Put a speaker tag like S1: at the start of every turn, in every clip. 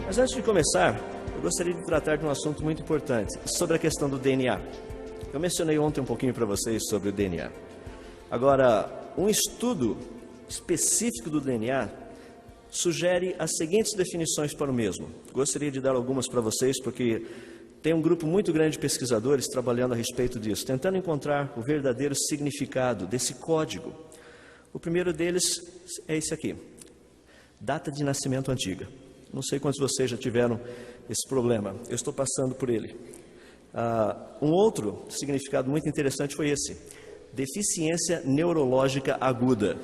S1: Mas antes de começar, eu gostaria de tratar de um assunto muito importante, sobre a questão do DNA. Eu mencionei ontem um pouquinho para vocês sobre o DNA. Agora, um estudo específico do DNA sugere as seguintes definições para o mesmo. Gostaria de dar algumas para vocês, porque tem um grupo muito grande de pesquisadores trabalhando a respeito disso, tentando encontrar o verdadeiro significado desse código. O primeiro deles é esse aqui, data de nascimento antiga. Não sei quantos de vocês já tiveram esse problema, eu estou passando por ele. Um outro significado muito interessante foi esse, deficiência neurológica aguda.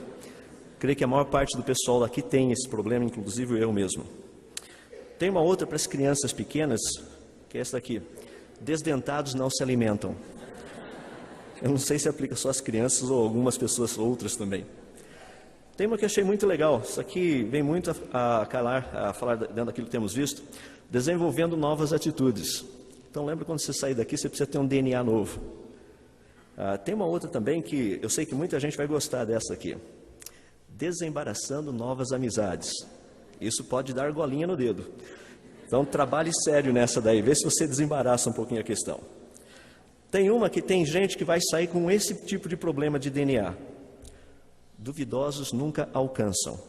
S1: Creio que a maior parte do pessoal aqui tem esse problema, inclusive eu mesmo. Tem uma outra para as crianças pequenas, que é essa daqui, desdentados não se alimentam. Eu não sei se aplica só às crianças ou algumas pessoas outras também. Tem uma que eu achei muito legal, isso aqui vem muito a falar dentro daquilo que temos visto, desenvolvendo novas atitudes. Então lembra quando você sair daqui, você precisa ter um DNA novo. Tem uma outra também que eu sei que muita gente vai gostar dessa aqui, desembaraçando novas amizades. Isso pode dar golinha no dedo. Então trabalhe sério nessa daí, vê se você desembaraça um pouquinho a questão. Tem uma que tem gente que vai sair com esse tipo de problema de DNA. Duvidosos nunca alcançam.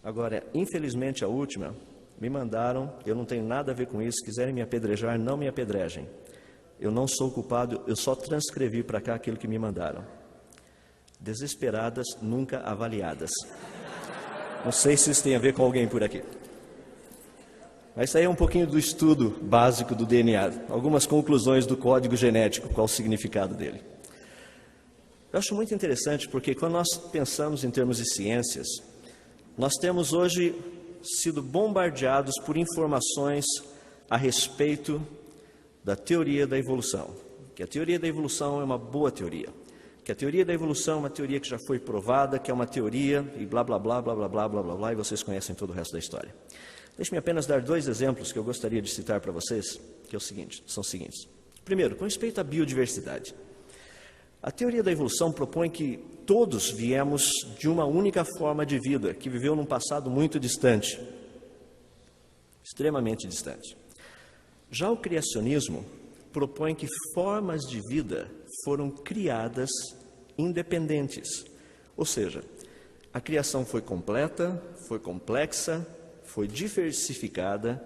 S1: Agora, infelizmente a última, me mandaram, eu não tenho nada a ver com isso, se quiserem me apedrejar, não me apedrejem. Eu não sou culpado, eu só transcrevi para cá aquilo que me mandaram. Desesperadas, nunca avaliadas. Não sei se isso tem a ver com alguém por aqui. Mas isso aí é um pouquinho do estudo básico do DNA, algumas conclusões do código genético, qual o significado dele. Eu acho muito interessante porque quando nós pensamos em termos de ciências, nós temos hoje sido bombardeados por informações a respeito da teoria da evolução. Que a teoria da evolução é uma boa teoria. Que a teoria da evolução é uma teoria que já foi provada, que é uma teoria e blá, blá, blá, blá, blá, blá, blá, blá, blá, e vocês conhecem todo o resto da história. Deixe-me apenas dar dois exemplos que eu gostaria de citar para vocês, que são os seguintes. Primeiro, com respeito à biodiversidade. A teoria da evolução propõe que todos viemos de uma única forma de vida, que viveu num passado muito distante, extremamente distante. Já o criacionismo propõe que formas de vida foram criadas independentes. Ou seja, a criação foi completa, foi complexa, foi diversificada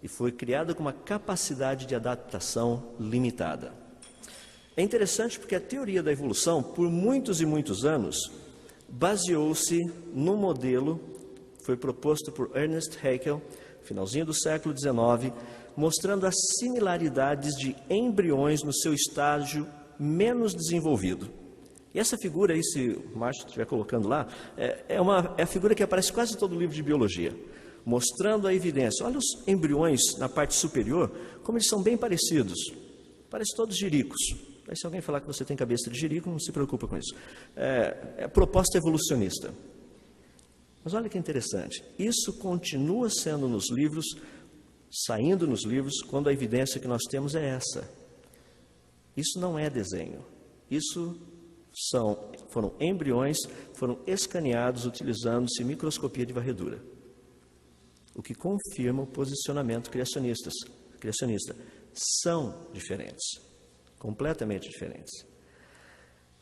S1: e foi criada com uma capacidade de adaptação limitada. É interessante porque a teoria da evolução, por muitos e muitos anos, baseou-se num modelo que foi proposto por Ernest Haeckel, finalzinho do século XIX, mostrando as similaridades de embriões no seu estágio menos desenvolvido. E essa figura aí, se o Márcio estiver colocando lá, é a figura que aparece em quase todo o livro de biologia, mostrando a evidência. Olha os embriões na parte superior, como eles são bem parecidos, parecem todos jiricos. Aí se alguém falar que você tem cabeça de jirico, não se preocupa com isso. É proposta evolucionista. Mas olha que interessante, isso continua sendo nos livros, saindo nos livros, quando a evidência que nós temos é essa. Isso não é desenho, isso foram embriões, foram escaneados utilizando-se microscopia de varredura. O que confirma o posicionamento criacionista. São diferentes, completamente diferentes.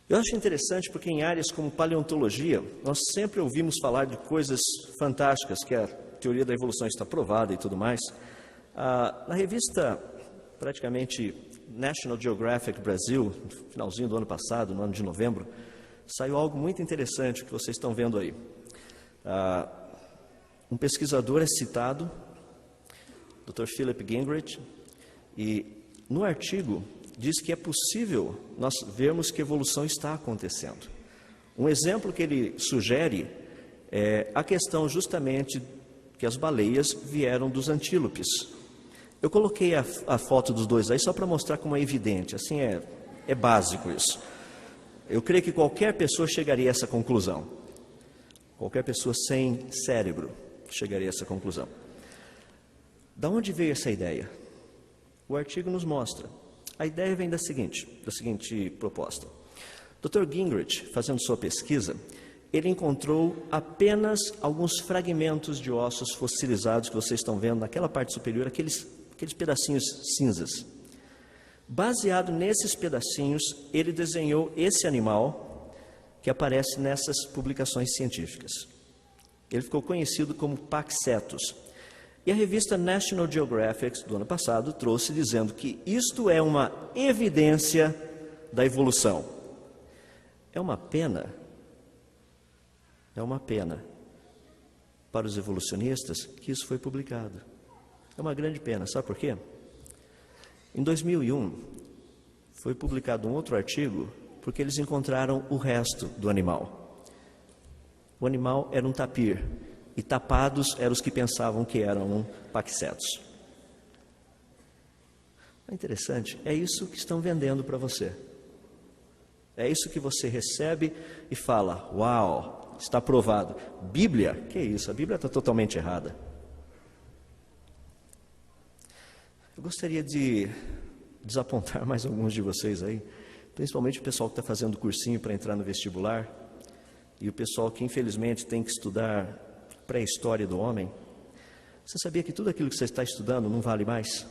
S1: Eu acho interessante porque em áreas como paleontologia, nós sempre ouvimos falar de coisas fantásticas, que a teoria da evolução está provada e tudo mais. Na revista, praticamente, National Geographic Brasil, no finalzinho do ano passado, no ano de novembro, saiu algo muito interessante que vocês estão vendo aí. Um pesquisador é citado, Dr. Philip Gingrich, e no artigo diz que é possível nós vermos que a evolução está acontecendo. Um exemplo que ele sugere é a questão justamente que as baleias vieram dos antílopes. Eu coloquei a foto dos dois aí só para mostrar como é evidente, assim é básico isso. Eu creio que qualquer pessoa chegaria a essa conclusão. Qualquer pessoa sem cérebro chegaria a essa conclusão. Da onde veio essa ideia? O artigo nos mostra. A ideia vem da seguinte proposta. Dr. Gingrich, fazendo sua pesquisa, ele encontrou apenas alguns fragmentos de ossos fossilizados que vocês estão vendo naquela parte superior, aqueles pedacinhos cinzas. Baseado nesses pedacinhos, ele desenhou esse animal que aparece nessas publicações científicas. Ele ficou conhecido como Paxetus. E a revista National Geographic, do ano passado, trouxe dizendo que isto é uma evidência da evolução. É uma pena para os evolucionistas que isso foi publicado. É uma grande pena, sabe por quê? Em 2001, foi publicado um outro artigo, porque eles encontraram o resto do animal. O animal era um tapir, e tapados eram os que pensavam que eram um Paxetus. É interessante, é isso que estão vendendo para você. É isso que você recebe e fala, uau, está aprovado. Bíblia, que é isso? A Bíblia está totalmente errada. Eu gostaria de desapontar mais alguns de vocês aí, principalmente o pessoal que está fazendo cursinho para entrar no vestibular e o pessoal que infelizmente tem que estudar pré-história do homem. Você sabia que tudo aquilo que você está estudando não vale mais?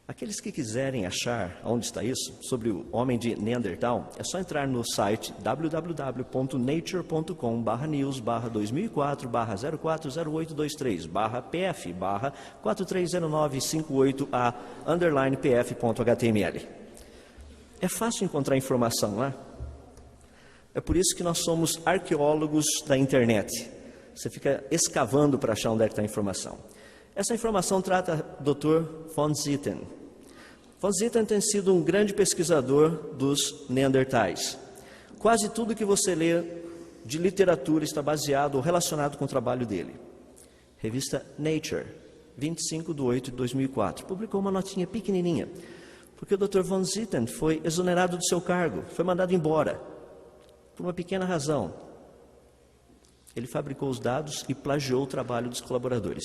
S1: Aqueles que quiserem achar onde está isso, sobre o homem de Neandertal, é só entrar no site www.nature.com/news/2004/08223/PF/430958A_PF.html. É fácil encontrar informação lá. É por isso que nós somos arqueólogos da internet. Você fica escavando para achar onde é que está a informação. Essa informação trata do Dr. von Zitten. Von Zitten tem sido um grande pesquisador dos neandertais. Quase tudo que você lê de literatura está baseado ou relacionado com o trabalho dele. Revista Nature, 25/8/2004, publicou uma notinha pequenininha, porque o Dr. von Zitten foi exonerado do seu cargo, foi mandado embora, por uma pequena razão. Ele fabricou os dados e plagiou o trabalho dos colaboradores.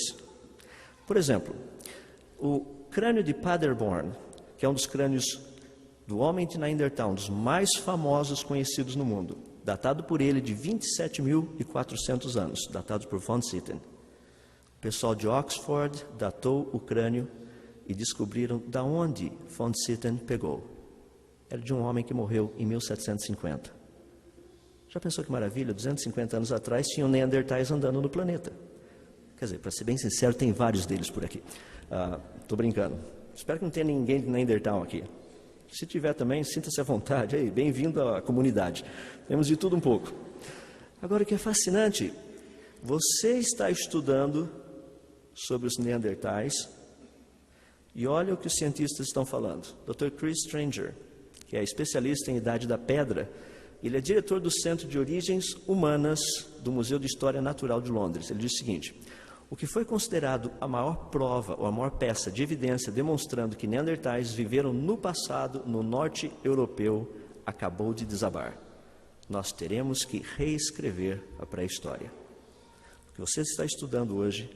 S1: Por exemplo, o crânio de Paderborn, que é um dos crânios do homem de Neandertal, um dos mais famosos conhecidos no mundo, datado por ele de 27.400 anos, datado por von Zitten. O pessoal de Oxford datou o crânio e descobriram de onde von Zitten pegou. Era de um homem que morreu em 1750. Já pensou que maravilha? 250 anos atrás tinham neandertais andando no planeta. Quer dizer, para ser bem sincero, tem vários deles por aqui. Estou brincando. Espero que não tenha ninguém de Neandertal aqui. Se tiver também, sinta-se à vontade. Aí, bem-vindo à comunidade. Temos de tudo um pouco. Agora, o que é fascinante, você está estudando sobre os neandertais e olha o que os cientistas estão falando. Dr. Chris Stranger, que é especialista em Idade da Pedra, ele é diretor do Centro de Origens Humanas do Museu de História Natural de Londres. Ele diz o seguinte: o que foi considerado a maior prova ou a maior peça de evidência demonstrando que neandertais viveram no passado no norte europeu acabou de desabar. Nós teremos que reescrever a pré-história. O que você está estudando hoje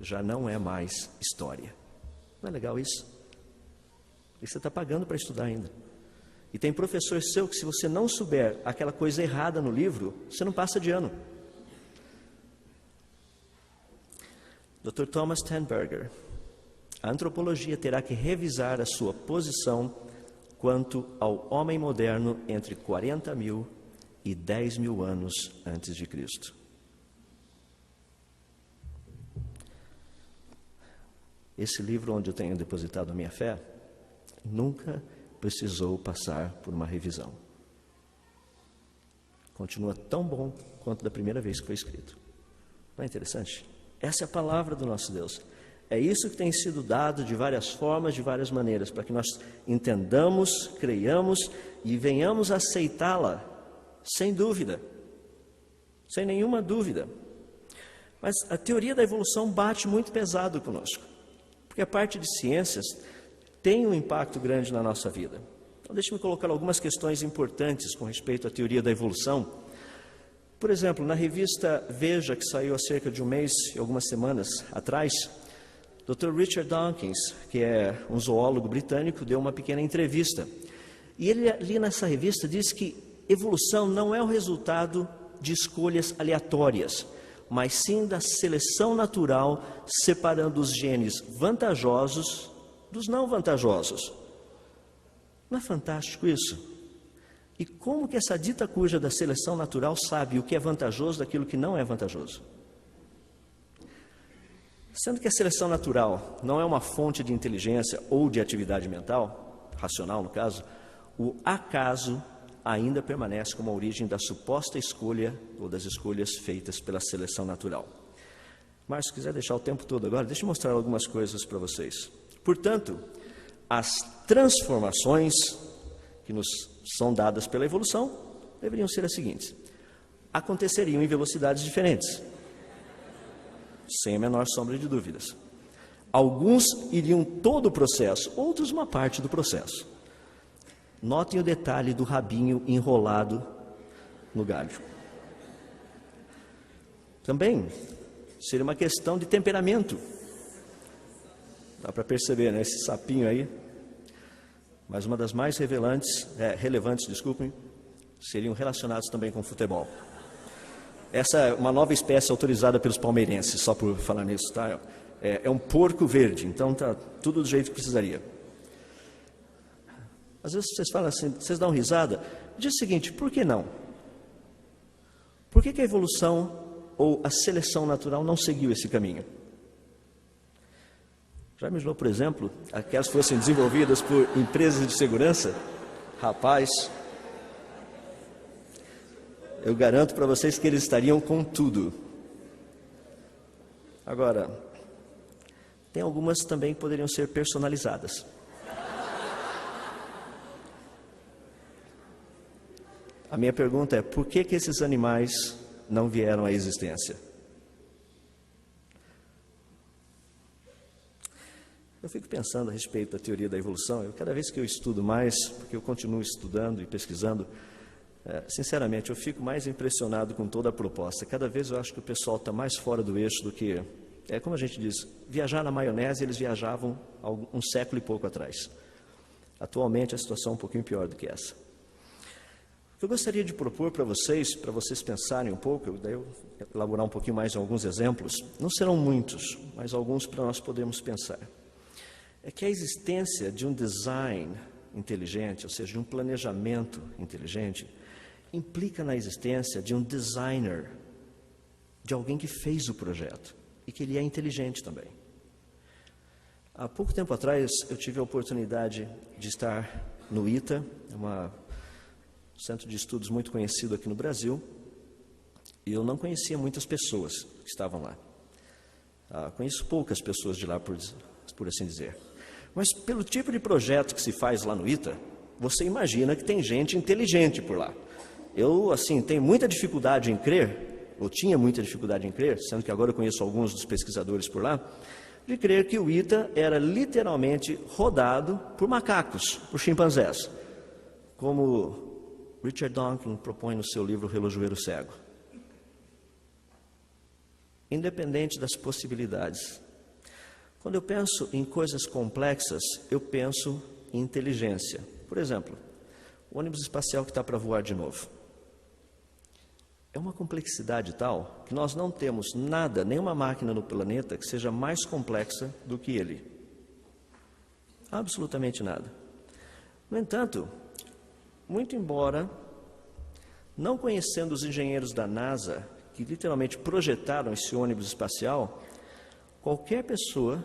S1: já não é mais história. Não é legal isso? E você está pagando para estudar ainda. E tem professor seu que, se você não souber aquela coisa errada no livro, você não passa de ano. Dr. Thomas Tenberger, a antropologia terá que revisar a sua posição quanto ao homem moderno entre 40.000 e 10.000 anos antes de Cristo. Esse livro onde eu tenho depositado a minha fé nunca precisou passar por uma revisão. Continua tão bom quanto da primeira vez que foi escrito. Não é interessante? Essa é a palavra do nosso Deus. É isso que tem sido dado de várias formas, de várias maneiras, para que nós entendamos, creiamos e venhamos a aceitá-la, sem dúvida, sem nenhuma dúvida. Mas a teoria da evolução bate muito pesado conosco, porque a parte de ciências tem um impacto grande na nossa vida. Então, deixe-me colocar algumas questões importantes com respeito à teoria da evolução. Por exemplo, na revista Veja, que saiu há cerca de um mês e algumas semanas atrás, Dr. Richard Dawkins, que é um zoólogo britânico, deu uma pequena entrevista. E ele ali nessa revista diz que evolução não é o resultado de escolhas aleatórias, mas sim da seleção natural, separando os genes vantajosos dos não vantajosos. Não é fantástico isso? E como que essa dita cuja da seleção natural sabe o que é vantajoso daquilo que não é vantajoso? Sendo que a seleção natural não é uma fonte de inteligência ou de atividade mental, racional no caso, o acaso ainda permanece como a origem da suposta escolha ou das escolhas feitas pela seleção natural. Mas se quiser deixar o tempo todo agora, deixa eu mostrar algumas coisas para vocês. Portanto, as transformações que nos são dadas pela evolução deveriam ser as seguintes: aconteceriam em velocidades diferentes, sem a menor sombra de dúvidas. Alguns iriam todo o processo, outros uma parte do processo. Notem o detalhe do rabinho enrolado no galho. Também seria uma questão de temperamento. Dá para perceber, né? Esse sapinho aí. Mas uma das mais relevantes, seriam relacionados também com futebol. Essa é uma nova espécie autorizada pelos palmeirenses, só por falar nisso, tá? É um porco verde, então tá tudo do jeito que precisaria. Às vezes vocês falam assim, vocês dão risada, diz o seguinte: por que não? Por que a evolução ou a seleção natural não seguiu esse caminho? Já imaginou, por exemplo, aquelas fossem desenvolvidas por empresas de segurança? Rapaz, eu garanto para vocês que eles estariam com tudo. Agora, tem algumas também que poderiam ser personalizadas. A minha pergunta é: por que esses animais não vieram à existência? Eu fico pensando a respeito da teoria da evolução. Cada vez que eu estudo mais, porque eu continuo estudando e pesquisando, sinceramente, eu fico mais impressionado com toda a proposta. Cada vez eu acho que o pessoal está mais fora do eixo do que... como a gente diz, viajar na maionese, eles viajavam há um século e pouco atrás. Atualmente a situação é um pouquinho pior do que essa. Eu gostaria de propor para vocês pensarem um pouco, daí eu elaborar um pouquinho mais em alguns exemplos. Não serão muitos, mas alguns para nós podermos pensar. É que a existência de um design inteligente, ou seja, de um planejamento inteligente, implica na existência de um designer, de alguém que fez o projeto e que ele é inteligente também. Há pouco tempo atrás eu tive a oportunidade de estar no ITA, centro de estudos muito conhecido aqui no Brasil, e eu não conhecia muitas pessoas que estavam lá. Conheço poucas pessoas de lá, por assim dizer. Mas pelo tipo de projeto que se faz lá no ITA, você imagina que tem gente inteligente por lá. Eu, tenho muita dificuldade em crer, ou tinha muita dificuldade em crer, sendo que agora eu conheço alguns dos pesquisadores por lá, de crer que o ITA era literalmente rodado por macacos, por chimpanzés, como Richard Dawkins propõe no seu livro Relojoeiro Cego. Independente das possibilidades. Quando eu penso em coisas complexas, eu penso em inteligência. Por exemplo, o ônibus espacial que está para voar de novo. É uma complexidade tal que nós não temos nada, nenhuma máquina no planeta que seja mais complexa do que ele. Absolutamente nada. No entanto, muito embora, não conhecendo os engenheiros da NASA, que literalmente projetaram esse ônibus espacial, qualquer pessoa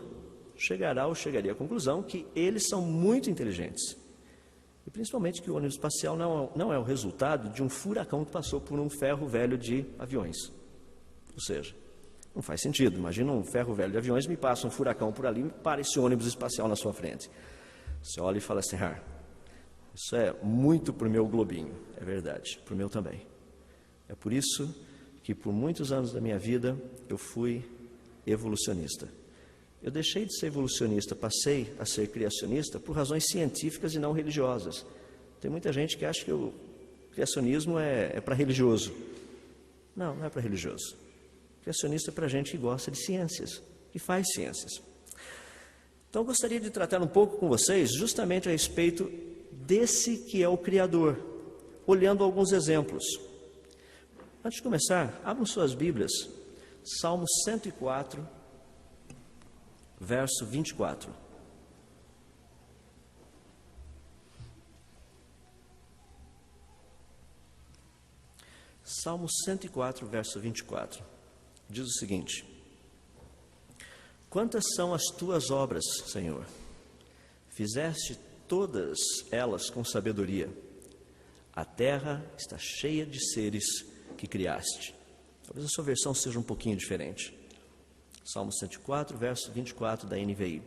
S1: chegaria à conclusão que eles são muito inteligentes. E principalmente que o ônibus espacial não é o resultado de um furacão que passou por um ferro velho de aviões. Ou seja, não faz sentido. Imagina um ferro velho de aviões, me passa um furacão por ali e para esse ônibus espacial na sua frente. Você olha e fala assim: isso é muito para o meu globinho. É verdade, para o meu também. É por isso que por muitos anos da minha vida eu fui evolucionista. Eu deixei de ser evolucionista, passei a ser criacionista por razões científicas e não religiosas. Tem muita gente que acha que o criacionismo é para religioso. Não é para religioso. Criacionista é para gente que gosta de ciências, que faz ciências. Então, eu gostaria de tratar um pouco com vocês justamente a respeito desse que é o Criador, olhando alguns exemplos. Antes de começar, abram suas Bíblias, Salmo 104, verso 24. Salmo 104, verso 24, diz o seguinte: quantas são as tuas obras, Senhor? Fizeste todas elas com sabedoria. A terra está cheia de seres que criaste. Talvez a sua versão seja um pouquinho diferente. Salmo 104, verso 24 da NVI.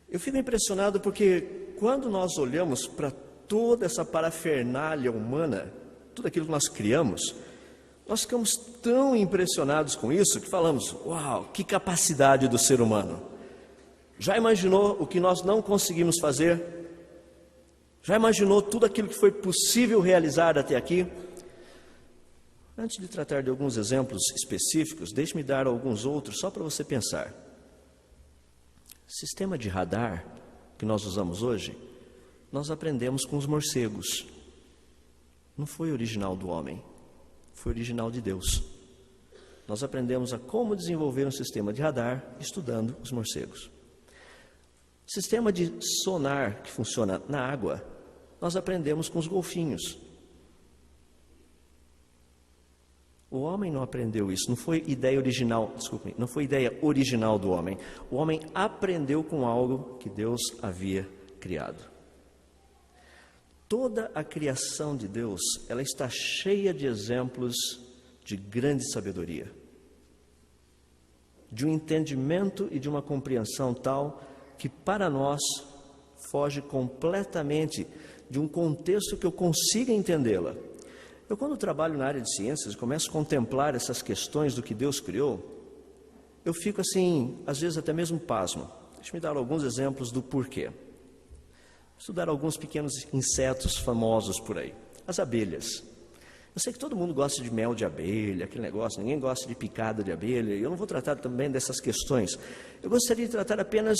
S1: Eu fico impressionado porque quando nós olhamos para toda essa parafernália humana, tudo aquilo que nós criamos, nós ficamos tão impressionados com isso que falamos: uau, que capacidade do ser humano! Já imaginou o que nós não conseguimos fazer? Já imaginou tudo aquilo que foi possível realizar até aqui? Antes de tratar de alguns exemplos específicos, deixe-me dar alguns outros só para você pensar. Sistema de radar que nós usamos hoje, nós aprendemos com os morcegos. Não foi original do homem, foi original de Deus. Nós aprendemos a como desenvolver um sistema de radar estudando os morcegos. Sistema de sonar que funciona na água, nós aprendemos com os golfinhos. O homem não aprendeu isso, não foi ideia original, desculpe, não foi ideia original do homem. O homem aprendeu com algo que Deus havia criado. Toda a criação de Deus, ela está cheia de exemplos de grande sabedoria, de um entendimento e de uma compreensão tal que para nós foge completamente de um contexto que eu consiga entendê-la. Eu, quando trabalho na área de ciências, começo a contemplar essas questões do que Deus criou, eu fico assim, às vezes até mesmo pasmo. Deixa-me dar alguns exemplos do porquê. Estudar alguns pequenos insetos famosos por aí. As abelhas. Eu sei que todo mundo gosta de mel de abelha, aquele negócio, ninguém gosta de picada de abelha. Eu não vou tratar também dessas questões. Eu gostaria de tratar apenas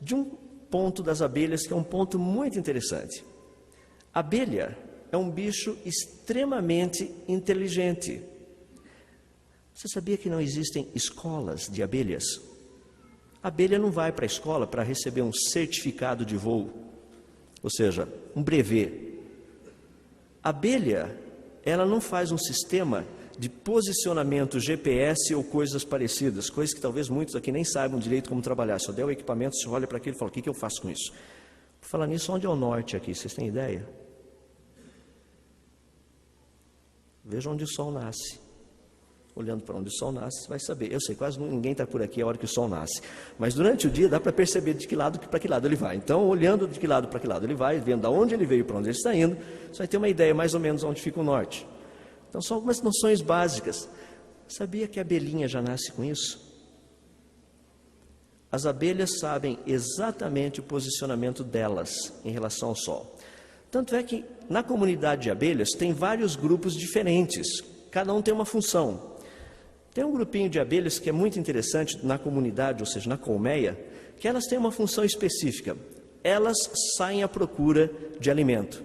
S1: de um ponto das abelhas, que é um ponto muito interessante. A abelha é um bicho extremamente inteligente. Você sabia que não existem escolas de abelhas? A abelha não vai para a escola para receber um certificado de voo, ou seja, um brevet. A abelha, ela não faz um sistema de posicionamento GPS ou coisas parecidas, coisas que talvez muitos aqui nem saibam direito como trabalhar. Se eu der o equipamento, você olha para aquilo e fala: o que eu faço com isso? Por falar nisso, onde é o norte aqui? Vocês têm ideia? Veja onde o sol nasce. Olhando para onde o sol nasce, você vai saber. Eu sei, quase ninguém está por aqui a hora que o sol nasce. Mas durante o dia dá para perceber de que lado para que lado ele vai. Então, olhando de que lado para que lado ele vai, vendo de onde ele veio para onde ele está indo, você vai ter uma ideia mais ou menos onde fica o norte. Então, são algumas noções básicas. Sabia que a abelhinha já nasce com isso? As abelhas sabem exatamente o posicionamento delas em relação ao sol. Tanto é que na comunidade de abelhas tem vários grupos diferentes. Cada um tem uma função. Tem um grupinho de abelhas que é muito interessante na comunidade, ou seja, na colmeia, que elas têm uma função específica. Elas saem à procura de alimento.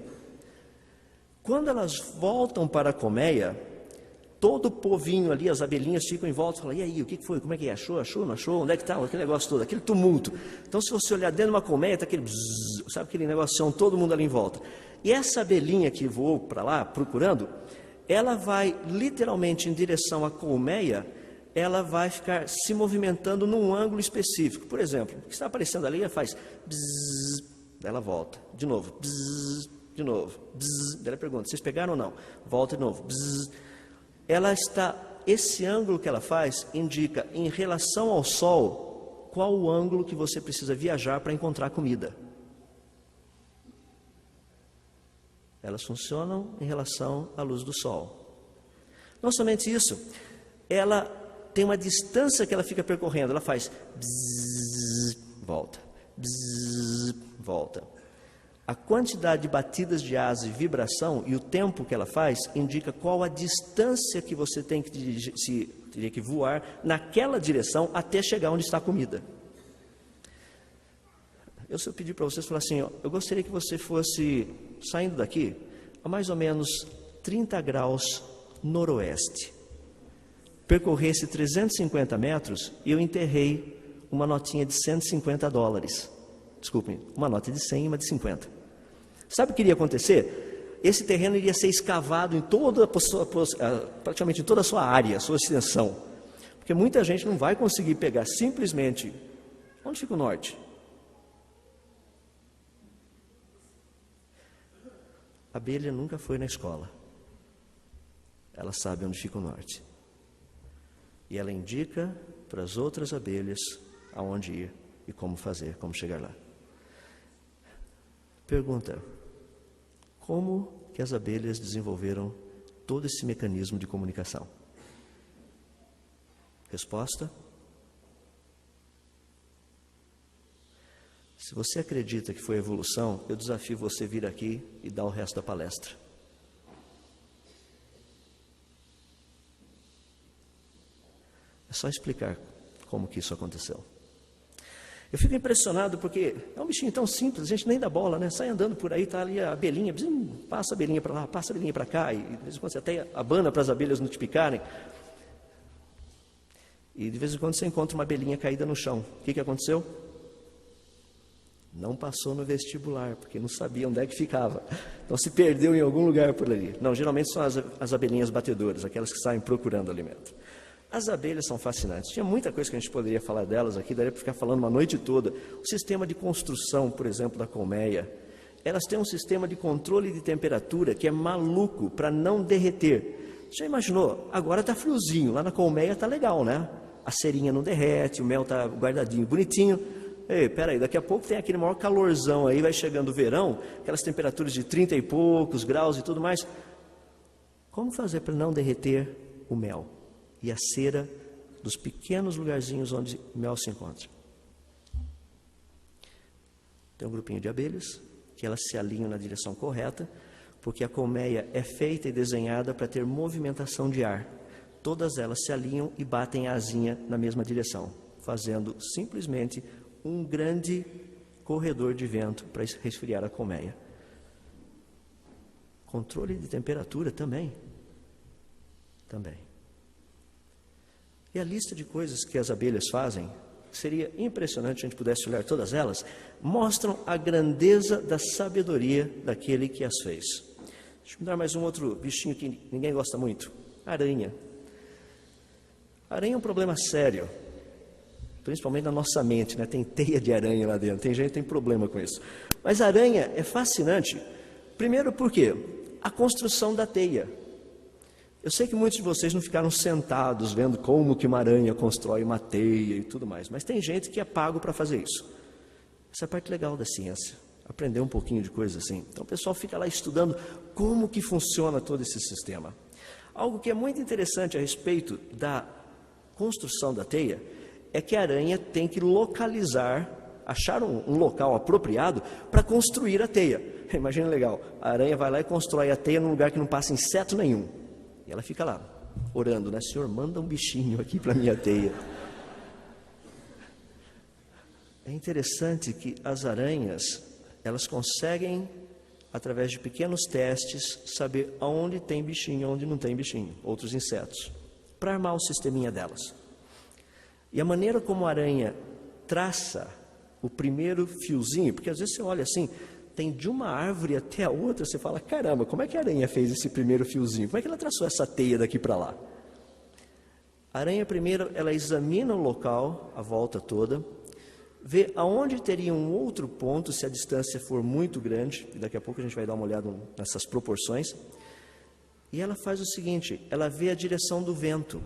S1: Quando elas voltam para a colmeia, todo o povinho ali, as abelhinhas ficam em volta e falam: e aí, o que foi? Como é que é? Achou? Achou? Não achou? Onde é que está? Aquele negócio todo, aquele tumulto. Então, se você olhar dentro de uma colmeia, está aquele bzzz, sabe aquele negócio, todo mundo ali em volta. E essa abelhinha que voou para lá, procurando, ela vai literalmente em direção à colmeia, ela vai ficar se movimentando num ângulo específico. Por exemplo, o que está aparecendo ali, ela faz bzzz, daí ela volta, de novo, bzzz, de novo, bzzz, daí ela pergunta: vocês pegaram ou não? Volta de novo, bzzz. Ela está, esse ângulo que ela faz indica em relação ao sol qual o ângulo que você precisa viajar para encontrar comida. Elas funcionam em relação à luz do sol. Não somente isso, ela tem uma distância que ela fica percorrendo. Ela faz bzzz, volta, bzzz, volta. A quantidade de batidas de asa e vibração e o tempo que ela faz indica qual a distância que você tem que teria que voar naquela direção até chegar onde está a comida. eu pedi para vocês, falar assim, ó, eu gostaria que você fosse, saindo daqui, a mais ou menos 30 graus noroeste, percorresse 350 metros e eu enterrei uma notinha de $150. Desculpem, uma nota de 100 e uma de 50. Sabe o que iria acontecer? Esse terreno iria ser escavado em praticamente em toda a sua área, a sua extensão. Porque muita gente não vai conseguir pegar simplesmente... Onde fica o norte? A abelha nunca foi na escola. Ela sabe onde fica o norte. E ela indica para as outras abelhas aonde ir e como fazer, como chegar lá. Pergunta: como que as abelhas desenvolveram todo esse mecanismo de comunicação? Resposta: se você acredita que foi evolução, eu desafio você a vir aqui e dar o resto da palestra. É só explicar como que isso aconteceu. Eu fico impressionado porque é um bichinho tão simples, a gente nem dá bola, né? Sai andando por aí, está ali a abelhinha, passa a abelhinha para lá, passa a abelhinha para cá, e de vez em quando você até abana para as abelhas não te picarem. E de vez em quando você encontra uma abelhinha caída no chão. O que aconteceu? Não passou no vestibular, porque não sabia onde é que ficava. Então se perdeu em algum lugar por ali. Não, geralmente são as abelhinhas batedoras, aquelas que saem procurando alimento. As abelhas são fascinantes. Tinha muita coisa que a gente poderia falar delas aqui, daria para ficar falando uma noite toda. O sistema de construção, por exemplo, da colmeia, elas têm um sistema de controle de temperatura que é maluco para não derreter. Já imaginou? Agora está friozinho, lá na colmeia está legal, né? A cerinha não derrete, o mel está guardadinho, bonitinho. Ei, peraí, daqui a pouco tem aquele maior calorzão aí, vai chegando o verão, aquelas temperaturas de 30 e poucos graus e tudo mais. Como fazer para não derreter o mel e a cera dos pequenos lugarzinhos onde o mel se encontra? Tem um grupinho de abelhas que elas se alinham na direção correta, porque a colmeia é feita e desenhada para ter movimentação de ar. Todas elas se alinham e batem a asinha na mesma direção, fazendo simplesmente um grande corredor de vento para resfriar a colmeia. Controle de temperatura também. E a lista de coisas que as abelhas fazem, seria impressionante se a gente pudesse olhar todas elas, mostram a grandeza da sabedoria daquele que as fez. Deixa eu dar mais um outro bichinho que ninguém gosta muito. Aranha. Aranha é um problema sério, principalmente na nossa mente, né? Tem teia de aranha lá dentro, tem gente que tem problema com isso. Mas a aranha é fascinante, primeiro porque a construção da teia. Eu sei que muitos de vocês não ficaram sentados vendo como que uma aranha constrói uma teia e tudo mais, mas tem gente que é pago para fazer isso. Essa é a parte legal da ciência, aprender um pouquinho de coisa assim. Então o pessoal fica lá estudando como que funciona todo esse sistema. Algo que é muito interessante a respeito da construção da teia é que a aranha tem que localizar, achar um local apropriado para construir a teia. Imagina legal, a aranha vai lá e constrói a teia num lugar que não passa inseto nenhum. E ela fica lá, orando, né? Senhor, manda um bichinho aqui para a minha teia. É interessante que as aranhas, elas conseguem, através de pequenos testes, saber aonde tem bichinho e aonde não tem bichinho, outros insetos, para armar o sisteminha delas. E a maneira como a aranha traça o primeiro fiozinho, porque às vezes você olha assim, tem de uma árvore até a outra, você fala, caramba, como é que a aranha fez esse primeiro fiozinho? Como é que ela traçou essa teia daqui para lá? A aranha primeiro, ela examina o local, a volta toda, vê aonde teria um outro ponto, se a distância for muito grande, e daqui a pouco a gente vai dar uma olhada nessas proporções, e ela faz o seguinte, ela vê a direção do vento.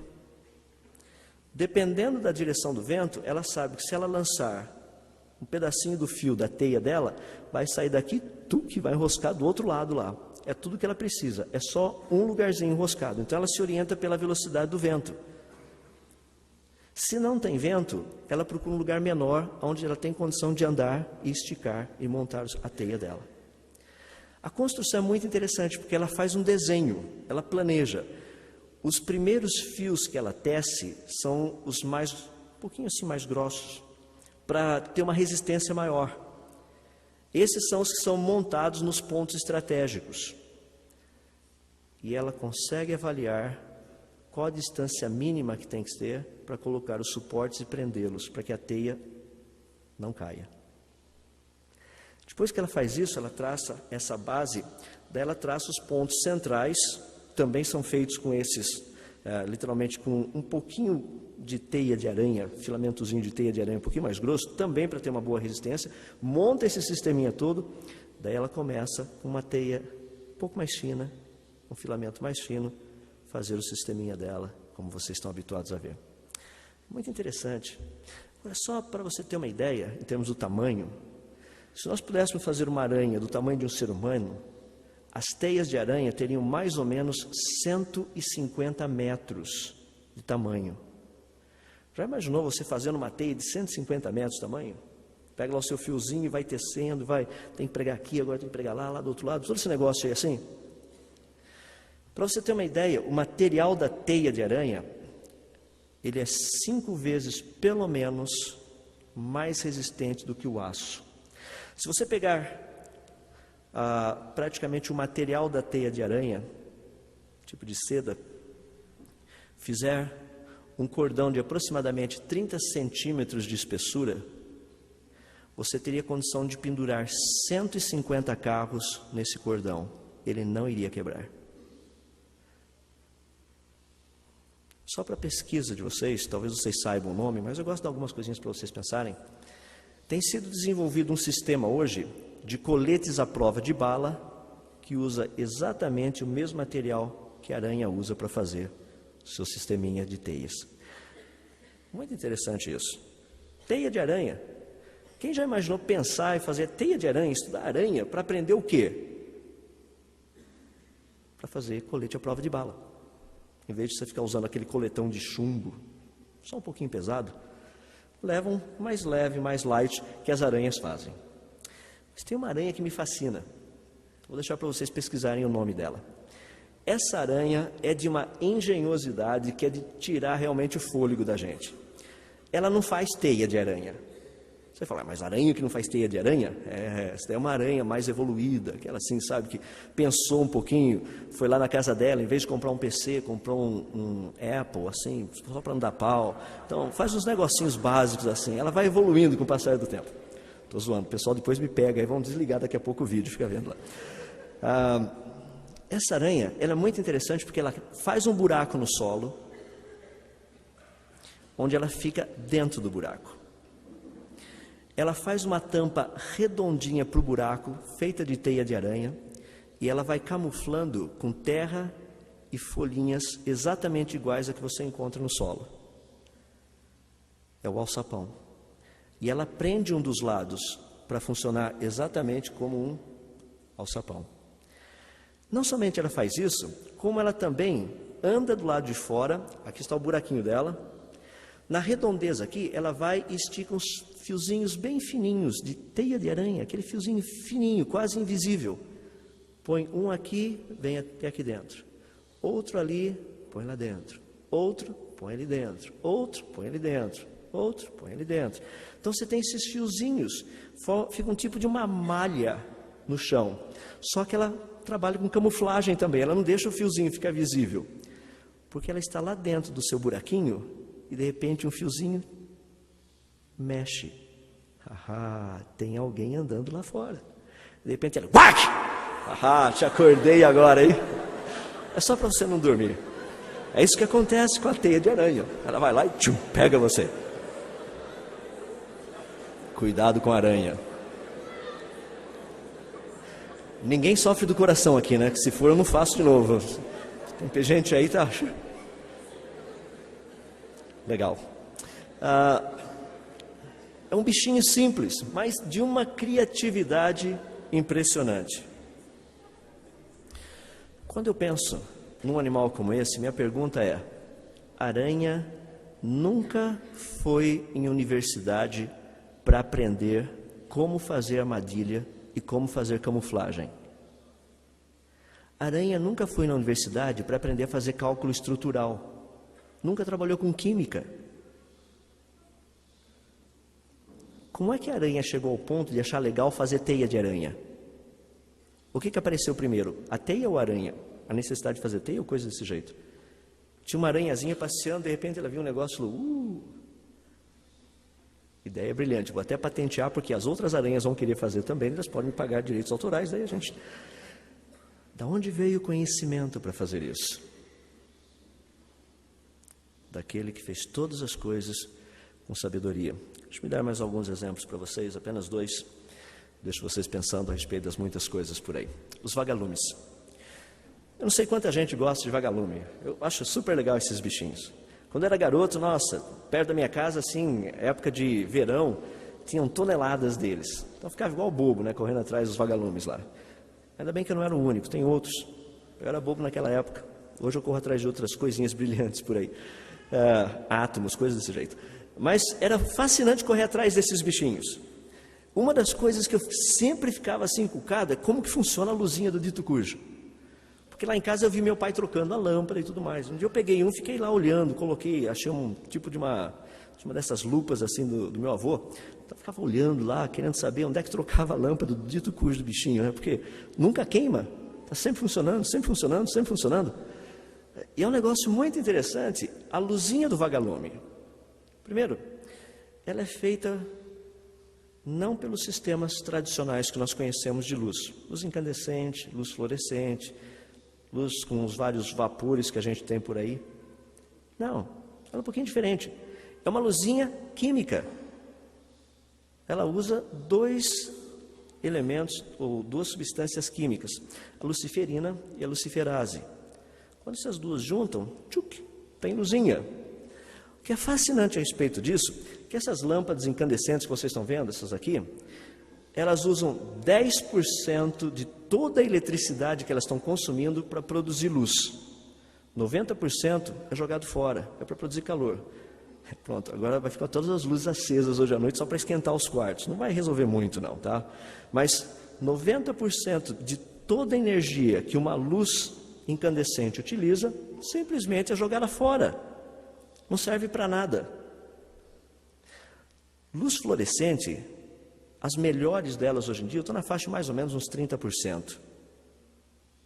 S1: Dependendo da direção do vento, ela sabe que se ela lançar um pedacinho do fio da teia dela, vai sair daqui, que vai enroscar do outro lado lá. É tudo que ela precisa, é só um lugarzinho enroscado. Então ela se orienta pela velocidade do vento. Se não tem vento, ela procura um lugar menor, onde ela tem condição de andar e esticar e montar a teia dela. A construção é muito interessante, porque ela faz um desenho, ela planeja. Os primeiros fios que ela tece são os um pouquinho assim mais grossos, para ter uma resistência maior. Esses são os que são montados nos pontos estratégicos. E ela consegue avaliar qual a distância mínima que tem que ter para colocar os suportes e prendê-los, para que a teia não caia. Depois que ela faz isso, ela traça essa base, daí ela traça os pontos centrais, também são feitos com esses, literalmente com um pouquinho de teia de aranha, filamentozinho de teia de aranha um pouquinho mais grosso, também para ter uma boa resistência, monta esse sisteminha todo, daí ela começa com uma teia um pouco mais fina, um filamento mais fino, fazer o sisteminha dela, como vocês estão habituados a ver. Muito interessante. Agora, só para você ter uma ideia, em termos do tamanho, se nós pudéssemos fazer uma aranha do tamanho de um ser humano, as teias de aranha teriam mais ou menos 150 metros de tamanho. Já imaginou você fazendo uma teia de 150 metros de tamanho? Pega lá o seu fiozinho e vai tecendo, tem que pregar aqui, agora tem que pregar lá do outro lado, todo esse negócio aí assim. Para você ter uma ideia, o material da teia de aranha, ele é 5 vezes, pelo menos, mais resistente do que o aço. Se você pegar praticamente o material da teia de aranha, tipo de seda, fizer um cordão de aproximadamente 30 centímetros de espessura, você teria condição de pendurar 150 carros nesse cordão. Ele não iria quebrar. Só para pesquisa de vocês, talvez vocês saibam o nome, mas eu gosto de dar algumas coisinhas para vocês pensarem. Tem sido desenvolvido um sistema hoje de coletes à prova de bala que usa exatamente o mesmo material que a aranha usa para fazer seu sisteminha de teias. Muito interessante isso. Teia de aranha. Quem já imaginou pensar em fazer teia de aranha, estudar aranha, para aprender o quê? Para fazer colete à prova de bala. Em vez de você ficar usando aquele coletão de chumbo, só um pouquinho pesado, leva um mais leve, mais light, que as aranhas fazem. Mas tem uma aranha que me fascina. Vou deixar para vocês pesquisarem o nome dela. Essa aranha é de uma engenhosidade que é de tirar realmente o fôlego da gente. Ela não faz teia de aranha. Você fala, mas aranha que não faz teia de aranha? Essa é uma aranha mais evoluída, aquela assim, sabe, que pensou um pouquinho, foi lá na casa dela, em vez de comprar um PC, comprou um Apple, assim, só para não dar pau. Então, faz uns negocinhos básicos assim, ela vai evoluindo com o passar do tempo. Estou zoando, o pessoal depois me pega, aí vão desligar daqui a pouco o vídeo, fica vendo lá. Essa aranha, ela é muito interessante porque ela faz um buraco no solo, onde ela fica dentro do buraco. Ela faz uma tampa redondinha para o buraco, feita de teia de aranha, e ela vai camuflando com terra e folhinhas exatamente iguais a que você encontra no solo. É o alçapão. E ela prende um dos lados para funcionar exatamente como um alçapão. Não somente ela faz isso, como ela também anda do lado de fora, aqui está o buraquinho dela, na redondeza aqui, ela vai e estica uns fiozinhos bem fininhos de teia de aranha, aquele fiozinho fininho, quase invisível. Põe um aqui, vem até aqui dentro. Outro ali, põe lá dentro. Outro, põe ali dentro. Outro, põe ali dentro. Outro, põe ali dentro. Então você tem esses fiozinhos, fica um tipo de uma malha no chão. Só que ela trabalha com camuflagem também, ela não deixa o fiozinho ficar visível. Porque ela está lá dentro do seu buraquinho e de repente um fiozinho mexe. Tem alguém andando lá fora. De repente ela, te acordei agora, hein? É só para você não dormir. É isso que acontece com a teia de aranha. Ela vai lá e pega você. Cuidado com a aranha. Ninguém sofre do coração aqui, né? Que se for eu não faço de novo. Tem gente aí, tá? Legal. É um bichinho simples, mas de uma criatividade impressionante. Quando eu penso num animal como esse, minha pergunta é: aranha nunca foi em universidade para aprender como fazer armadilha e como fazer camuflagem. Aranha nunca foi na universidade para aprender a fazer cálculo estrutural. Nunca trabalhou com química. como é que a aranha chegou ao ponto de achar legal fazer teia de aranha? O que apareceu primeiro? A teia ou a aranha? A necessidade de fazer teia ou coisa desse jeito? Tinha uma aranhazinha passeando, de repente ela viu um negócio e falou, ideia brilhante, vou até patentear, porque as outras aranhas vão querer fazer também, elas podem me pagar direitos autorais, daí a gente... Da onde veio o conhecimento para fazer isso? Daquele que fez todas as coisas com sabedoria. Deixa eu me dar mais alguns exemplos para vocês, apenas 2. Deixo vocês pensando a respeito das muitas coisas por aí. Os vagalumes. Eu não sei quanta gente gosta de vagalume. Eu acho super legal esses bichinhos. Quando eu era garoto, nossa, perto da minha casa, assim, época de verão, tinham toneladas deles. Então eu ficava igual bobo, né, correndo atrás dos vagalumes lá. Ainda bem que eu não era o único, tem outros. Eu era bobo naquela época. Hoje eu corro atrás de outras coisinhas brilhantes por aí. Átomos, coisas desse jeito. Mas era fascinante correr atrás desses bichinhos. Uma das coisas que eu sempre ficava assim encucado é como que funciona a luzinha do dito cujo. Porque lá em casa eu vi meu pai trocando a lâmpada e tudo mais. Um dia eu peguei um, fiquei lá olhando, coloquei, achei um tipo de uma dessas lupas assim do meu avô. Então eu ficava olhando lá, querendo saber onde é que trocava a lâmpada do dito cujo do bichinho, né? Porque nunca queima, está sempre funcionando, sempre funcionando, sempre funcionando. E é um negócio muito interessante, a luzinha do vagalume. Primeiro, ela é feita não pelos sistemas tradicionais que nós conhecemos de luz. Luz incandescente, luz fluorescente, luz com os vários vapores que a gente tem por aí. Não, ela é um pouquinho diferente. É uma luzinha química. Ela usa 2 elementos, ou 2 substâncias químicas, a luciferina e a luciferase. Quando essas duas juntam, tchuc, tem luzinha. O que é fascinante a respeito disso, que essas lâmpadas incandescentes que vocês estão vendo, essas aqui, elas usam 10% de toda a eletricidade que elas estão consumindo para produzir luz. 90% é jogado fora, é para produzir calor. Pronto, agora vai ficar todas as luzes acesas hoje à noite só para esquentar os quartos. Não vai resolver muito não, tá? Mas 90% de toda a energia que uma luz incandescente utiliza, simplesmente é jogada fora. Não serve para nada. Luz fluorescente, as melhores delas hoje em dia estão na faixa de mais ou menos uns 30%.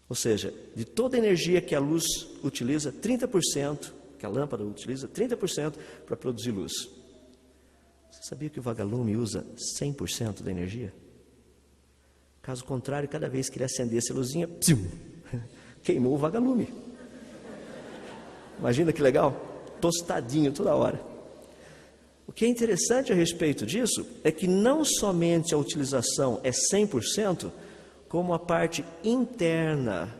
S1: Ou seja, de toda a energia que a luz utiliza, 30%, que a lâmpada utiliza, 30% para produzir luz. Você sabia que o vagalume usa 100% da energia? Caso contrário, cada vez que ele acendesse a luzinha, psiu, queimou o vagalume. Imagina que legal? Tostadinho toda hora. O que é interessante a respeito disso é que não somente a utilização é 100%, como a parte interna,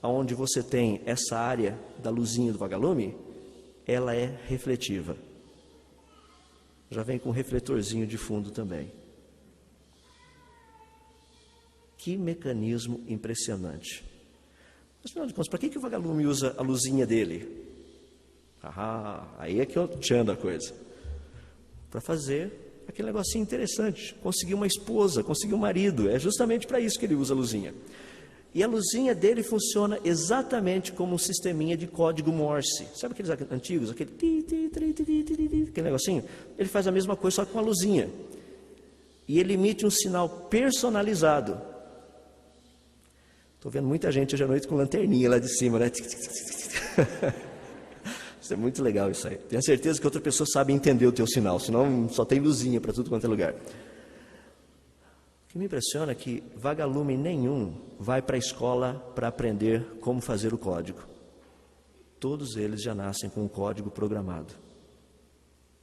S1: onde você tem essa área da luzinha do vagalume, ela é refletiva. Já vem com um refletorzinho de fundo também. Que mecanismo impressionante. Mas, afinal de contas, para que o vagalume usa a luzinha dele? Aí é que eu tchando a coisa. Para fazer aquele negocinho interessante, conseguir uma esposa, conseguir um marido, é justamente para isso que ele usa a luzinha. E a luzinha dele funciona exatamente como um sisteminha de código Morse. Sabe aqueles antigos, aquele negocinho? Ele faz a mesma coisa, só com a luzinha. E ele emite um sinal personalizado. Estou vendo muita gente hoje à noite com lanterninha lá de cima, né? Isso é muito legal isso aí. Tenho certeza que outra pessoa sabe entender o teu sinal, senão só tem luzinha para tudo quanto é lugar. O que me impressiona é que vagalume nenhum vai para a escola para aprender como fazer o código. Todos eles já nascem com o código programado.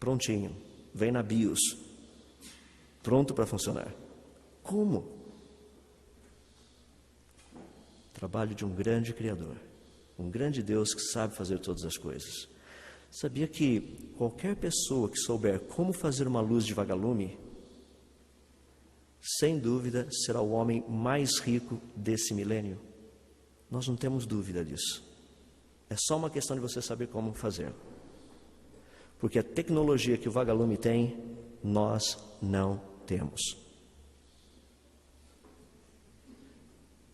S1: Prontinho, vem na BIOS, pronto para funcionar. Como? Trabalho de um grande Criador, um grande Deus que sabe fazer todas as coisas. Sabia que qualquer pessoa que souber como fazer uma luz de vagalume, sem dúvida será o homem mais rico desse milênio? Nós não temos dúvida disso. É só uma questão de você saber como fazer. Porque a tecnologia que o vagalume tem, nós não temos.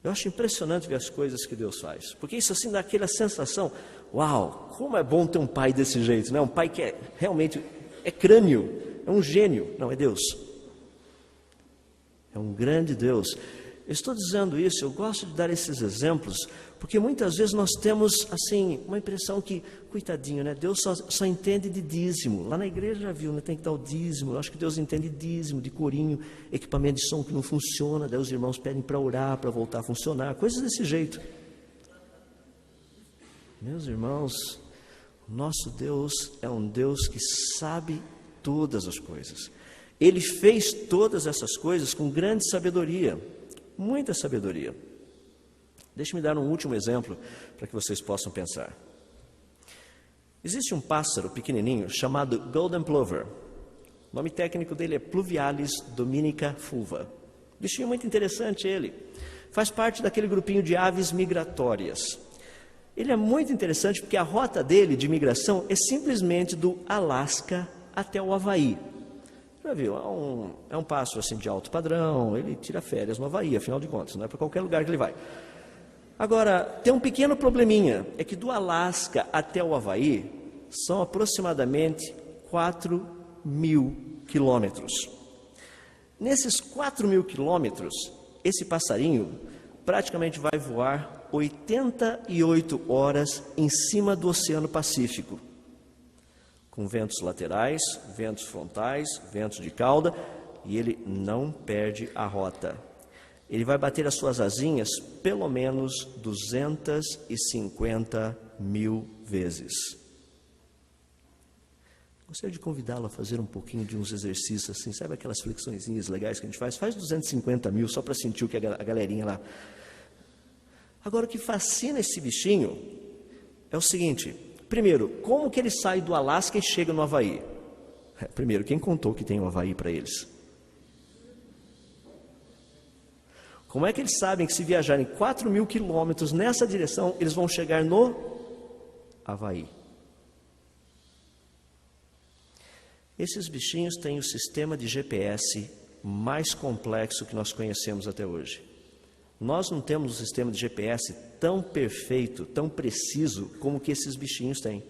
S1: Eu acho impressionante ver as coisas que Deus faz, porque isso assim dá aquela sensação, uau, como é bom ter um pai desse jeito, né? Um pai que realmente é crânio, é um gênio, não é Deus. é um grande Deus. Eu estou dizendo isso, eu gosto de dar esses exemplos, porque muitas vezes nós temos, assim, uma impressão que, coitadinho, né? Deus só entende de dízimo. Lá na igreja já viu, né? Tem que dar o dízimo. Eu acho que Deus entende de dízimo, de corinho, equipamento de som que não funciona, daí os irmãos pedem para orar, para voltar a funcionar, coisas desse jeito. Meus irmãos, o nosso Deus é um Deus que sabe todas as coisas. Ele fez todas essas coisas com grande sabedoria, muita sabedoria. Deixe-me dar um último exemplo para que vocês possam pensar. Existe um pássaro pequenininho chamado Golden Plover. O nome técnico dele é Pluvialis dominica fulva. Bichinho muito interessante ele. Faz parte daquele grupinho de aves migratórias. Ele é muito interessante porque a rota dele de migração é simplesmente do Alasca até o Havaí. Já viu? É um pássaro assim de alto padrão, ele tira férias no Havaí, afinal de contas, não é para qualquer lugar que ele vai. Agora, tem um pequeno probleminha, é que do Alasca até o Havaí são aproximadamente 4.000 quilômetros. Nesses 4.000 quilômetros, esse passarinho praticamente vai voar 88 horas em cima do Oceano Pacífico, com ventos laterais, ventos frontais, ventos de cauda, e ele não perde a rota. Ele vai bater as suas asinhas pelo menos 250.000 vezes. Gostaria de convidá-lo a fazer um pouquinho de uns exercícios assim, sabe aquelas flexõezinhas legais que a gente faz? Faz 250.000 só para sentir o que a galerinha lá. Agora, o que fascina esse bichinho é o seguinte: primeiro, como que ele sai do Alasca e chega no Havaí? Primeiro, quem contou que tem o Havaí para eles? Como é que eles sabem que se viajarem 4.000 quilômetros nessa direção, eles vão chegar no Havaí? Esses bichinhos têm o sistema de GPS mais complexo que nós conhecemos até hoje. Nós não temos um sistema de GPS tão perfeito, tão preciso como que esses bichinhos têm.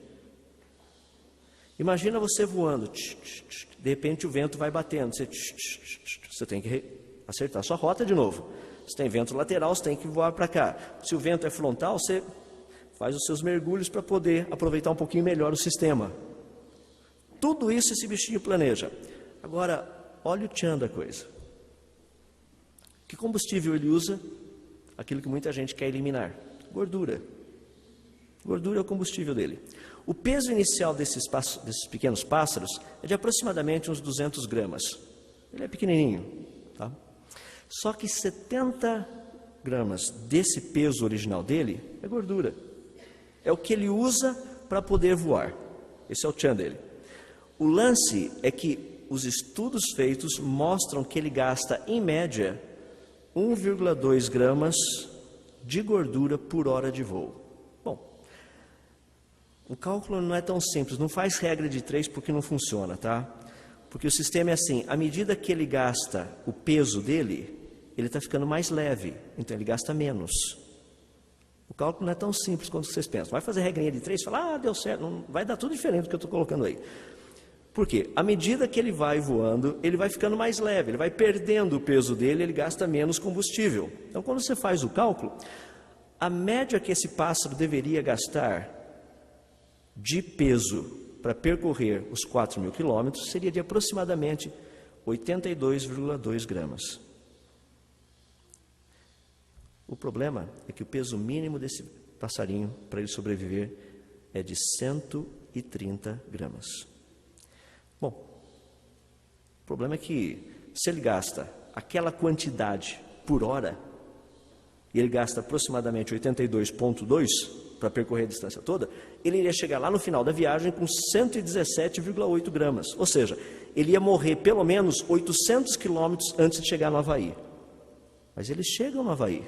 S1: Imagina você voando, de repente o vento vai batendo, você tem que acertar sua rota de novo. Se tem vento lateral, você tem que voar para cá. Se o vento é frontal, você faz os seus mergulhos para poder aproveitar um pouquinho melhor o sistema. Tudo isso esse bichinho planeja. Agora, olha o tchan da coisa. Que combustível ele usa? Aquilo que muita gente quer eliminar: gordura. Gordura é o combustível dele. O peso inicial desses pequenos pássaros é de aproximadamente uns 200 gramas. Ele é pequenininho, tá? Só que 70 gramas desse peso original dele é gordura. É o que ele usa para poder voar. Esse é o tchan dele. O lance é que os estudos feitos mostram que ele gasta, em média, 1,2 gramas de gordura por hora de voo. Bom, o cálculo não é tão simples, não faz regra de 3 porque não funciona, tá? Porque o sistema é assim: à medida que ele gasta o peso dele, ele está ficando mais leve, então ele gasta menos. O cálculo não é tão simples quanto vocês pensam. Vai fazer regrinha de 3 e falar, deu certo, não, vai dar tudo diferente do que eu estou colocando aí. Por quê? À medida que ele vai voando, ele vai ficando mais leve, ele vai perdendo o peso dele, ele gasta menos combustível. Então, quando você faz o cálculo, a média que esse pássaro deveria gastar de peso para percorrer os 4.000 quilômetros seria de aproximadamente 82,2 gramas. O problema é que o peso mínimo desse passarinho, para ele sobreviver, é de 130 gramas. Bom, o problema é que se ele gasta aquela quantidade por hora, e ele gasta aproximadamente 82,2 para percorrer a distância toda, ele iria chegar lá no final da viagem com 117,8 gramas. Ou seja, ele ia morrer pelo menos 800 quilômetros antes de chegar no Havaí. Mas eles chegam no Havaí.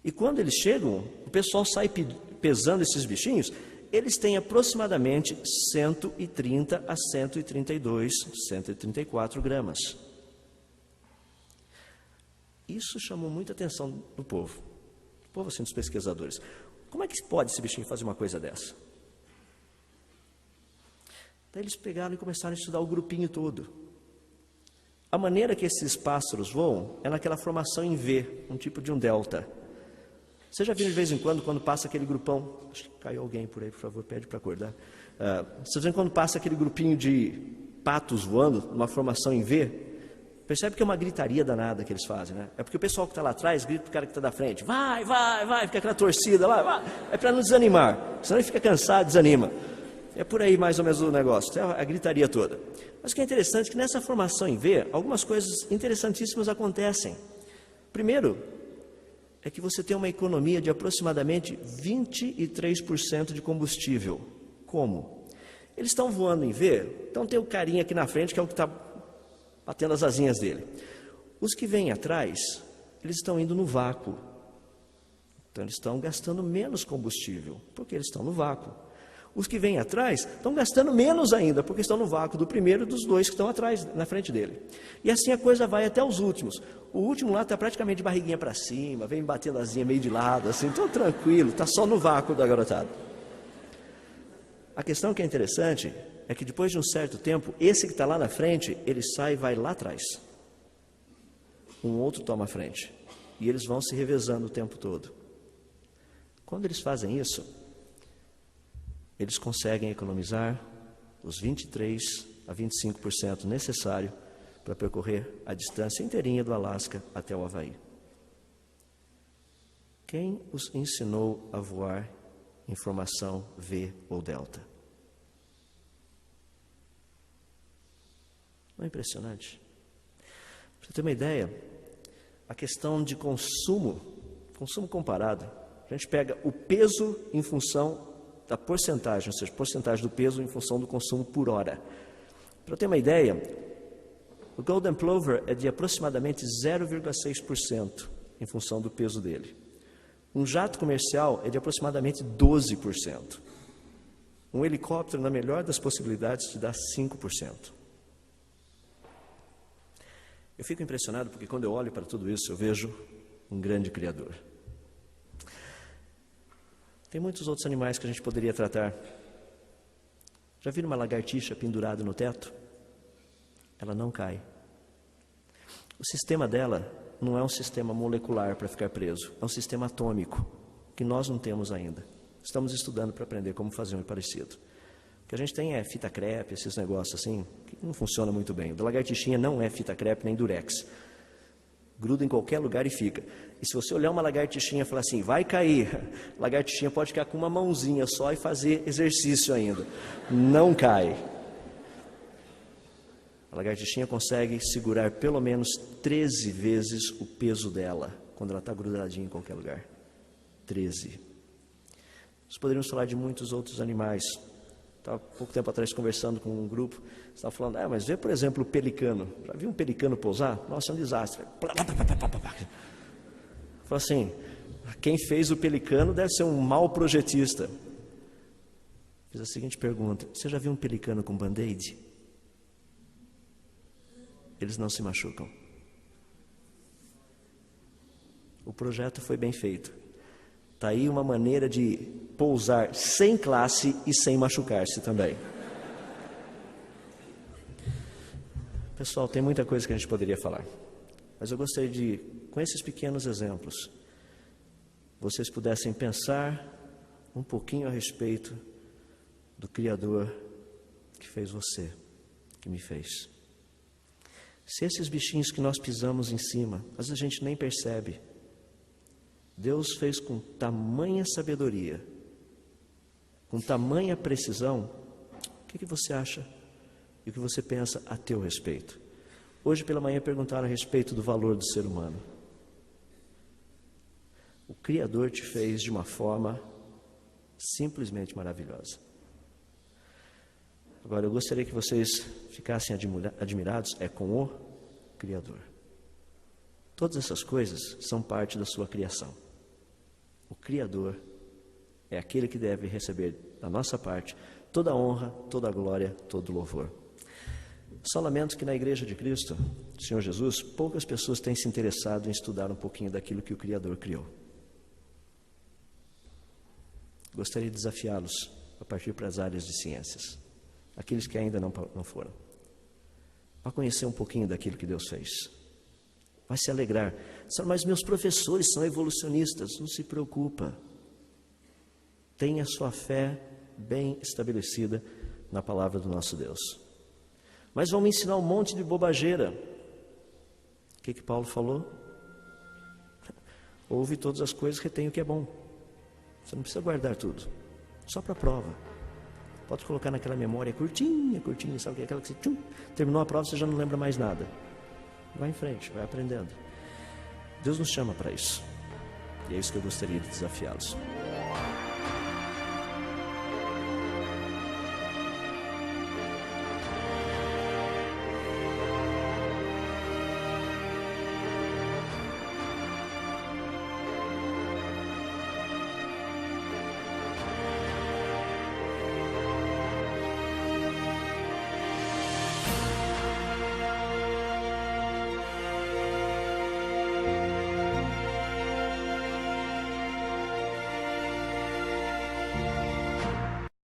S1: E quando eles chegam, o pessoal sai pesando esses bichinhos, eles têm aproximadamente 130 a 132, 134 gramas. Isso chamou muita atenção do povo. O povo, assim, dos pesquisadores. Como é que pode esse bichinho fazer uma coisa dessa? Daí eles pegaram e começaram a estudar o grupinho todo. A maneira que esses pássaros voam é naquela formação em V, um tipo de um delta. Você já viu de vez em quando passa aquele grupão, acho que caiu alguém por aí, por favor, pede para acordar. Você vê quando passa aquele grupinho de patos voando, numa formação em V, percebe que é uma gritaria danada que eles fazem, né? É porque o pessoal que está lá atrás grita para o cara que está da frente, vai, vai, vai, fica aquela torcida lá, vai. É para não desanimar, senão ele fica cansado, desanima. É por aí mais ou menos o negócio, é a gritaria toda. Mas o que é interessante é que nessa formação em V, algumas coisas interessantíssimas acontecem. Primeiro, é que você tem uma economia de aproximadamente 23% de combustível. Como? Eles estão voando em V, então tem o carinha aqui na frente que é o que está batendo as asinhas dele. Os que vêm atrás, eles estão indo no vácuo. Então eles estão gastando menos combustível, porque eles estão no vácuo. Os que vêm atrás estão gastando menos ainda, porque estão no vácuo do primeiro e dos dois que estão atrás, na frente dele. E assim a coisa vai até os últimos. O último lá está praticamente de barriguinha para cima, vem batendo asinha meio de lado, assim, todo tranquilo, está só no vácuo da garotada. A questão que é interessante é que depois de um certo tempo, esse que está lá na frente, ele sai e vai lá atrás. Um outro toma a frente. E eles vão se revezando o tempo todo. Quando eles fazem isso, eles conseguem economizar os 23% a 25% necessário para percorrer a distância inteirinha do Alasca até o Havaí. Quem os ensinou a voar em formação V ou delta? Não é impressionante? Para você ter uma ideia, a questão de consumo comparado, a gente pega o peso em função da porcentagem, ou seja, porcentagem do peso em função do consumo por hora. Para ter uma ideia, o Golden Plover é de aproximadamente 0,6% em função do peso dele. Um jato comercial é de aproximadamente 12%. Um helicóptero, na melhor das possibilidades, te dá 5%. Eu fico impressionado porque quando eu olho para tudo isso, eu vejo um grande Criador. Tem muitos outros animais que a gente poderia tratar. Já viram uma lagartixa pendurada no teto? Ela não cai. O sistema dela não é um sistema molecular para ficar preso, é um sistema atômico, que nós não temos ainda. Estamos estudando para aprender como fazer um parecido. O que a gente tem é fita crepe, esses negócios assim, que não funciona muito bem. O da lagartixinha não é fita crepe nem durex. Gruda em qualquer lugar e fica. E se você olhar uma lagartixinha e falar assim, vai cair, a lagartixinha pode ficar com uma mãozinha só e fazer exercício ainda. Não cai. A lagartixinha consegue segurar pelo menos 13 vezes o peso dela, quando ela está grudadinha em qualquer lugar. 13. Nós poderíamos falar de muitos outros animais. Estava pouco tempo atrás conversando com um grupo, estava falando, mas vê, por exemplo, o pelicano. Já viu um pelicano pousar? Nossa, é um desastre. Falou assim, quem fez o pelicano deve ser um mau projetista. Fiz a seguinte pergunta, você já viu um pelicano com band-aid? Eles não se machucam. O projeto foi bem feito. Está aí uma maneira de pousar sem classe e sem machucar-se também. Pessoal, tem muita coisa que a gente poderia falar. Mas eu gostaria de, com esses pequenos exemplos, vocês pudessem pensar um pouquinho a respeito do Criador que fez você, que me fez. Se esses bichinhos que nós pisamos em cima, às vezes a gente nem percebe, Deus fez com tamanha sabedoria, com tamanha precisão, o que você acha e o que você pensa a teu respeito? Hoje pela manhã perguntaram a respeito do valor do ser humano. O Criador te fez de uma forma simplesmente maravilhosa. Agora eu gostaria que vocês ficassem admirados com o Criador. Todas essas coisas são parte da sua criação. O Criador é aquele que deve receber da nossa parte toda a honra, toda a glória, todo o louvor. Só lamento que na Igreja de Cristo, Senhor Jesus, poucas pessoas têm se interessado em estudar um pouquinho daquilo que o Criador criou. Gostaria de desafiá-los a partir para as áreas de ciências, aqueles que ainda não foram. Vai conhecer um pouquinho daquilo que Deus fez. Vai se alegrar. Mas meus professores são evolucionistas. Não se preocupa. Tenha sua fé bem estabelecida na palavra do nosso Deus. Mas vão me ensinar um monte de bobageira. O que Paulo falou? Ouve todas as coisas, retém o que é bom. Você não precisa guardar tudo. Só para a prova. Pode colocar naquela memória curtinha, sabe o que é aquela que você terminou a prova, você já não lembra mais nada. Vai em frente, vai aprendendo. Deus nos chama para isso. E é isso que eu gostaria de desafiá-los.